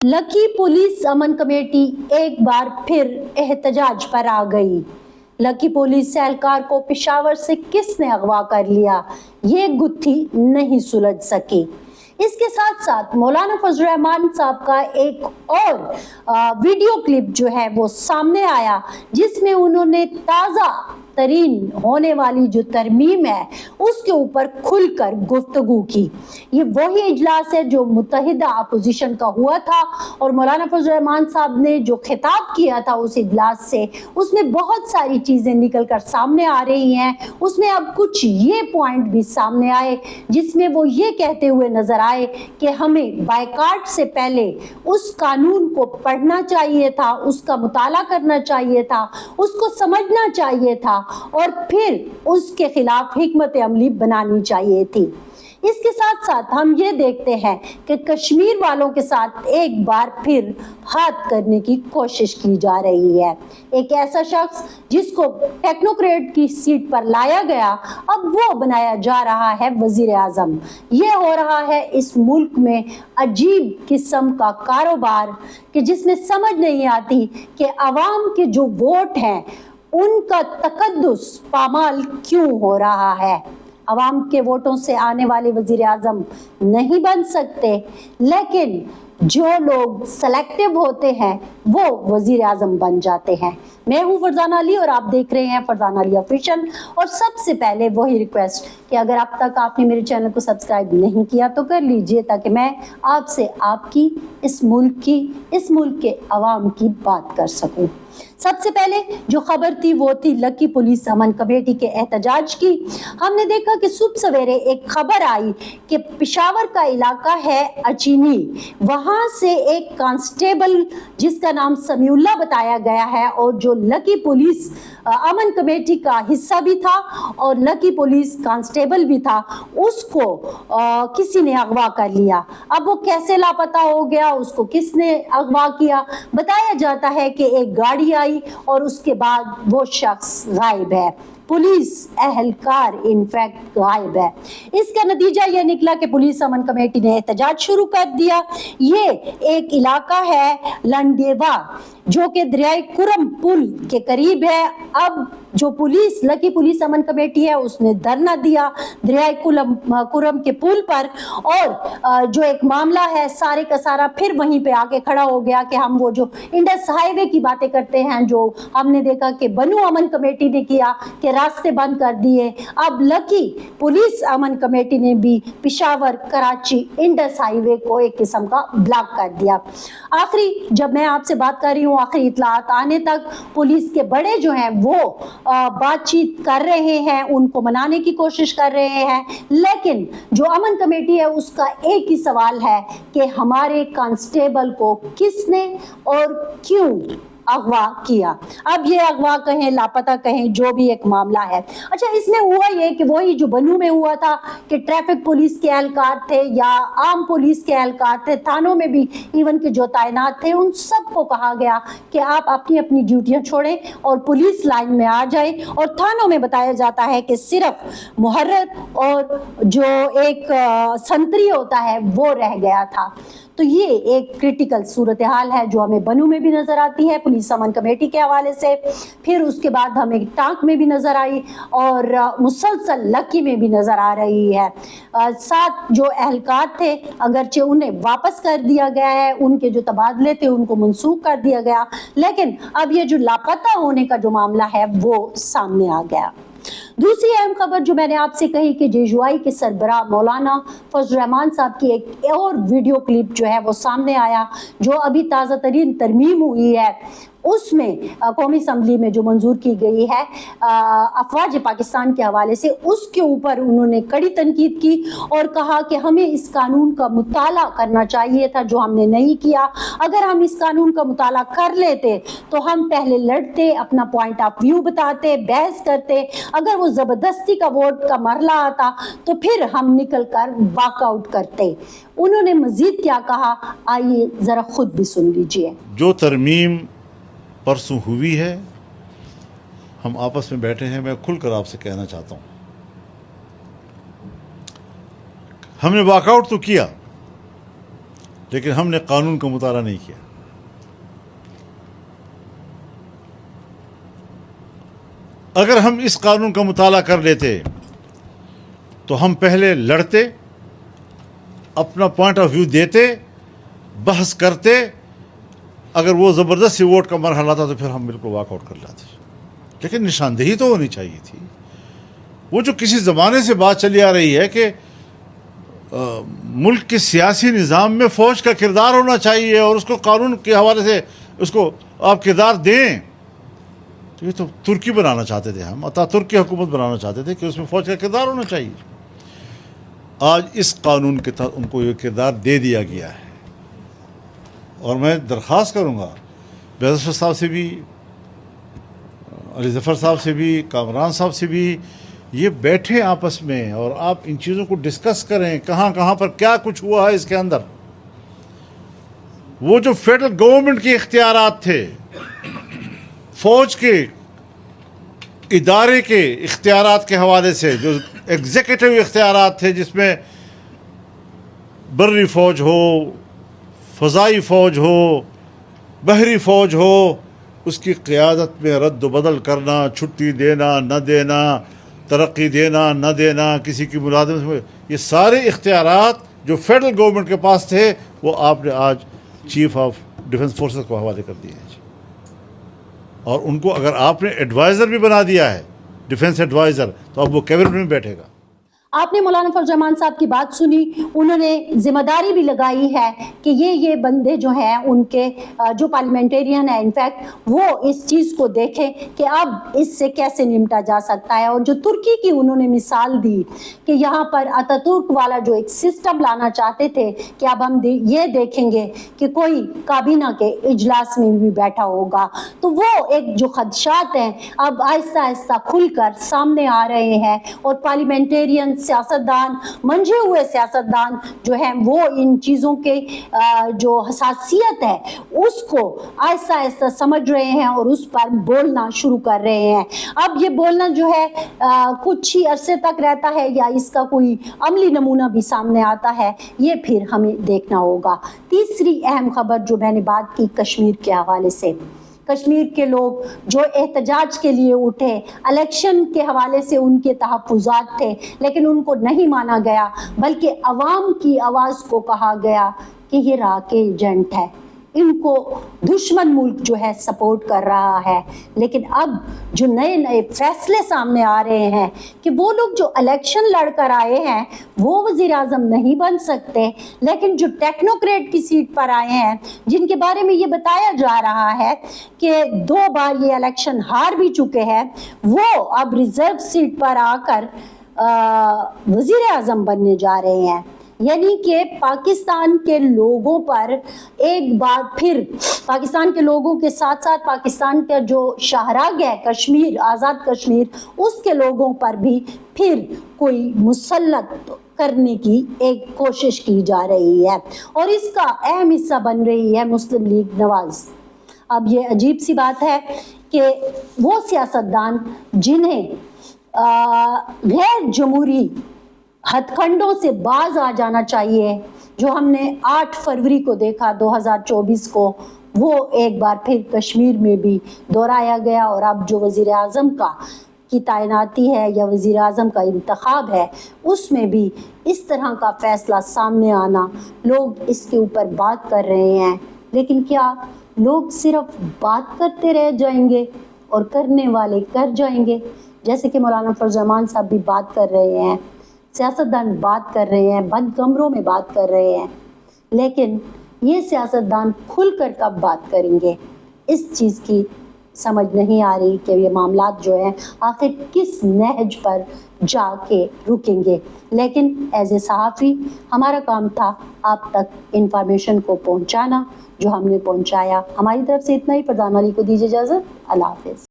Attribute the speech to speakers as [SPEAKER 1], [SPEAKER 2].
[SPEAKER 1] Lucky police अमन committee एक बार फिर एहतजाज पर आ गई। लकी पुलिस एहलकार को पेशावर से किसने अगवा कर लिया, ये गुत्थी नहीं सुलझ सकी। इसके साथ साथ मौलाना फजल रहमान साहब का एक और वीडियो क्लिप जो है वो सामने आया, जिसमें उन्होंने ताज़ा तरीन होने वाली जो तरमीम है उसके ऊपर खुलकर गुफ्तगू की। ये वही इजलास है जो मुत्तहिदा अपोजिशन का हुआ था और मौलाना फजल रहमान साहब ने जो खिताब किया था उस इजलास से, उसमें बहुत सारी चीज़ें निकल कर सामने आ रही हैं। उसमें अब कुछ ये पॉइंट भी सामने आए जिसमें वो ये कहते हुए नजर आए कि हमें बायकाट से पहले उस कानून को पढ़ना चाहिए था, उसका मुताला करना चाहिए था, उसको समझना चाहिए था और फिर उसके खिलाफ हिकमत अमली बनानी चाहिए थी। इसके साथ साथ हम ये देखते हैं कि कश्मीर वालों के साथ एक बार फिर हाथ करने की कोशिश की जा रही है। एक ऐसा शख्स जिसको टेक्नोक्रेट की सीट पर लाया गया, अब वो बनाया जा रहा है वजीर आजम। ये हो रहा है इस मुल्क में अजीब किस्म का कारोबार कि जिसमें समझ नहीं आती कि अवाम के जो वोट हैं उनका तकद्दुस पामाल क्यों हो रहा है। अवाम के वोटों से आने वाले वजीर आजम नहीं बन सकते, लेकिन जो लोग सेलेक्टिव होते हैं वो वजीर आजम बन जाते हैं। मैं हूँ फरजाना अली और आप देख रहे हैं फरजाना अली ऑफिशियल। और सबसे पहले वही रिक्वेस्ट कि अगर अब तक आपने मेरे चैनल को सब्सक्राइब नहीं किया तो कर लीजिए, ताकि मैं आपसे आपकी इस मुल्क के अवाम की बात कर सकूं। सबसे पहले जो खबर थी वो थी लकी पुलिस अमन कमेटी के एहतजाज की। हमने देखा कि सुबह सवेरे एक खबर आई कि पेशावर का इलाका है अचीनी, वहां से एक कांस्टेबल जिसका नाम समीउल्लाह बताया गया है और जो लकी पुलिस अमन कमेटी का हिस्सा भी था और लकी पुलिस कांस्टेबल भी था, उसको किसी ने अगवा कर लिया। अब वो कैसे लापता हो गया, उसको किसने अगवा किया? बताया जाता है कि एक गाड़ी आई और उसके बाद वो शख्स गायब है, पुलिस एहलकार इनफैक्ट गायब है। इसका नतीजा यह निकला कि पुलिस अमन कमेटी ने एहतजाज शुरू कर दिया। ये एक इलाका है लंडेवा जो कि दरियाए कुरम पुल के करीब है। अब जो पुलिस लकी पुलिस अमन कमेटी है उसने धरना दिया दरियाए कुरम के पुल पर, और जो एक मामला है सारे का सारा फिर वहीं पे आके खड़ा हो गया कि हम वो जो इंडस हाईवे की बातें करते हैं, जो हमने देखा कि बनू अमन कमेटी ने किया कि रास्ते बंद कर दिए, अब लकी पुलिस अमन कमेटी ने भी पेशावर कराची इंडस हाईवे को एक किस्म का ब्लॉक कर दिया। आखिरी जब मैं आपसे बात कर रही हूँ, आखिरी इतलात आने तक पुलिस के बड़े जो हैं वो बातचीत कर रहे हैं, उनको मनाने की कोशिश कर रहे हैं, लेकिन जो अमन कमेटी है उसका एक ही सवाल है कि हमारे कांस्टेबल को किसने और क्यों अगवा किया। अब ये अगवा कहें लापता कहें, जो भी एक मामला है। अच्छा, इसमें हुआ ये कि वही जो बनू में हुआ था कि ट्रैफिक पुलिस के एहलकार थे या आम पुलिस के एहलकार थे, थानों में भी इवन के जो तैनात थे, उन सबको कहा गया कि आप अपनी अपनी ड्यूटियां छोड़ें और पुलिस लाइन में आ जाएं। और थानों में बताया जाता है कि सिर्फ मुहर्रर और जो एक संतरी होता है वो रह गया था। तो ये एक क्रिटिकल सूरत हाल है जो हमें बनू में भी नजर आती है पुलिस अमन कमेटी के हवाले से, फिर उसके बाद हमें टांक में भी नजर आई और मुसलसल लकी में भी नजर आ रही है। साथ जो एहलकार थे अगरचे उन्हें वापस कर दिया गया है, उनके जो तबादले थे उनको मनसूख कर दिया गया, लेकिन अब ये जो लापता होने का जो मामला है वो सामने आ गया। दूसरी अहम खबर जो मैंने आपसे कही कि जेजुआई के सरबराह मौलाना फजल रहमान साहब की एक और वीडियो क्लिप जो है वो सामने आया, जो अभी ताज़ा तरीन तरमीम हुई है। उसमें कौमी असम्बली में जो मंजूर की गई है अफवाज पाकिस्तान के हवाले से, उसके ऊपर उन्होंने कड़ी तनकीद की और कहा कि हमें इस कानून का मुताला करना चाहिए था, जो हमने नहीं किया। अगर हम इस कानून का मुताला कर लेते तो हम पहले लड़ते, अपना पॉइंट ऑफ व्यू बताते, बहस करते। अगर वो ज़बरदस्ती का वोट का मरला आता तो फिर हम निकल कर वॉकआउट करते। उन्होंने मजीद क्या कहा, आइए ज़रा खुद भी सुन लीजिए।
[SPEAKER 2] जो तरमीम परसों हुई है, हम आपस में बैठे हैं, मैं खुलकर आपसे कहना चाहता हूं, हमने वॉकआउट तो किया, لیکن ہم نے قانون کا مطالعہ نہیں کیا. اگر ہم اس قانون کا مطالعہ کر لیتے تو ہم پہلے لڑتے, اپنا پوائنٹ آف ویو دیتے, بحث کرتے. اگر وہ زبردستی ووٹ کا مرحلہ تھا تو پھر ہم بالکل واک آؤٹ کر جاتے. لیکن نشاندہی تو ہونی چاہیے تھی. وہ جو کسی زمانے سے بات چلی آ رہی ہے کہ ملک کے سیاسی نظام میں فوج کا کردار ہونا چاہیے اور اس کو قانون کے حوالے سے اس کو آپ کردار دیں, تو یہ تو ترکی بنانا چاہتے تھے ہم, ترک کی حکومت بنانا چاہتے تھے کہ اس میں فوج کا کردار ہونا چاہیے. آج اس قانون کے تحت ان کو یہ کردار دے دیا گیا ہے. اور میں درخواست کروں گا بیضا صاحب سے بھی, علی ظفر صاحب سے بھی, کامران صاحب سے بھی, یہ بیٹھیں آپس میں اور آپ ان چیزوں کو ڈسکس کریں, کہاں کہاں پر کیا کچھ ہوا ہے اس کے اندر. وہ جو فیڈرل گورنمنٹ کے اختیارات تھے, فوج کے ادارے کے اختیارات کے حوالے سے جو ایگزیکٹو اختیارات تھے, جس میں بری فوج ہو, فضائی فوج ہو, بحری فوج ہو, اس کی قیادت میں رد و بدل کرنا, چھٹی دینا نہ دینا, ترقی دینا نہ دینا, کسی کی ملازمت میں, یہ سارے اختیارات جو فیڈرل گورنمنٹ کے پاس تھے وہ آپ نے آج چیف آف ڈیفنس فورسز کو حوالے کر دیے ہیں. اور ان کو اگر آپ نے ایڈوائزر بھی بنا دیا ہے, ڈیفنس ایڈوائزر, تو اب وہ کیبنٹ میں بیٹھے گا.
[SPEAKER 1] آپ نے مولانا فضل الرحمان صاحب کی بات سنی, انہوں نے ذمہ داری بھی لگائی ہے کہ یہ بندے جو ہیں ان کے جو پارلیمنٹیرین ہیں انفیکٹ وہ اس چیز کو دیکھیں کہ اب اس سے کیسے نمٹا جا سکتا ہے. اور جو ترکی کی انہوں نے مثال دی کہ یہاں پر اتاتورک والا جو ایک سسٹم لانا چاہتے تھے کہ اب ہم یہ دیکھیں گے کہ کوئی کابینہ کے اجلاس میں بھی بیٹھا ہوگا, تو وہ ایک جو خدشات ہیں اب آہستہ آہستہ کھل کر سامنے آ رہے ہیں. اور پارلیمنٹیرین سیاستدان, منجھے ہوئے سیاستدان جو ہیں وہ ان چیزوں کے جو حساسیت ہے اس کو آہستہ آہستہ سمجھ رہے ہیں اور اس پر بولنا شروع کر رہے ہیں. اب یہ بولنا جو ہے کچھ ہی عرصے تک رہتا ہے یا اس کا کوئی عملی نمونہ بھی سامنے آتا ہے, یہ پھر ہمیں دیکھنا ہوگا. تیسری اہم خبر جو میں نے بات کی کشمیر کے حوالے سے, کشمیر کے لوگ جو احتجاج کے لیے اٹھے, الیکشن کے حوالے سے ان کے تحفظات تھے لیکن ان کو نہیں مانا گیا, بلکہ عوام کی آواز کو کہا گیا کہ یہ را کے ایجنٹ ہے, ان کو دشمن ملک جو ہے سپورٹ کر رہا ہے. لیکن اب جو نئے فیصلے سامنے آ رہے ہیں کہ وہ لوگ جو الیکشن لڑ کر آئے ہیں وہ وزیر اعظم نہیں بن سکتے, لیکن جو ٹیکنوکریٹ کی سیٹ پر آئے ہیں جن کے بارے میں یہ بتایا جا رہا ہے کہ 2 بار یہ الیکشن ہار بھی چکے ہیں, وہ اب ریزرو سیٹ پر آ کر وزیر اعظم بننے جا رہے ہیں. یعنی کہ پاکستان کے لوگوں پر ایک بار پھر, پاکستان کے لوگوں کے ساتھ ساتھ پاکستان کا جو شاہراہ ہے کشمیر, آزاد کشمیر, اس کے لوگوں پر بھی پھر کوئی مسلط کرنے کی ایک کوشش کی جا رہی ہے, اور اس کا اہم حصہ بن رہی ہے مسلم لیگ نواز. اب یہ عجیب سی بات ہے کہ وہ سیاستدان جنہیں غیر جمہوری ہتھ کنڈوں سے باز آ جانا چاہیے, جو ہم نے 8 فروری کو دیکھا 2024 کو, وہ ایک بار پھر کشمیر میں بھی دہرایا گیا. اور اب جو وزیر اعظم کی تعیناتی ہے یا وزیر اعظم کا انتخاب ہے اس میں بھی اس طرح کا فیصلہ سامنے آنا, لوگ اس کے اوپر بات کر رہے ہیں. لیکن کیا لوگ صرف بات کرتے رہ جائیں گے اور کرنے والے کر جائیں گے؟ جیسے کہ مولانا فضل الرحمان صاحب بھی بات کر رہے ہیں, سیاستدان بات کر رہے ہیں, بند کمروں میں بات کر رہے ہیں, لیکن یہ سیاستدان کھل کر کب بات کریں گے؟ اس چیز کی سمجھ نہیں آ رہی کہ یہ معاملات جو ہیں آخر کس نہج پر جا کے رکیں گے. لیکن ایز اے صحافی ہمارا کام تھا آپ تک انفارمیشن کو پہنچانا, جو ہم نے پہنچایا. ہماری طرف سے اتنا ہی. پردھان علی کو دیجیے اجازت. اللہ حافظ.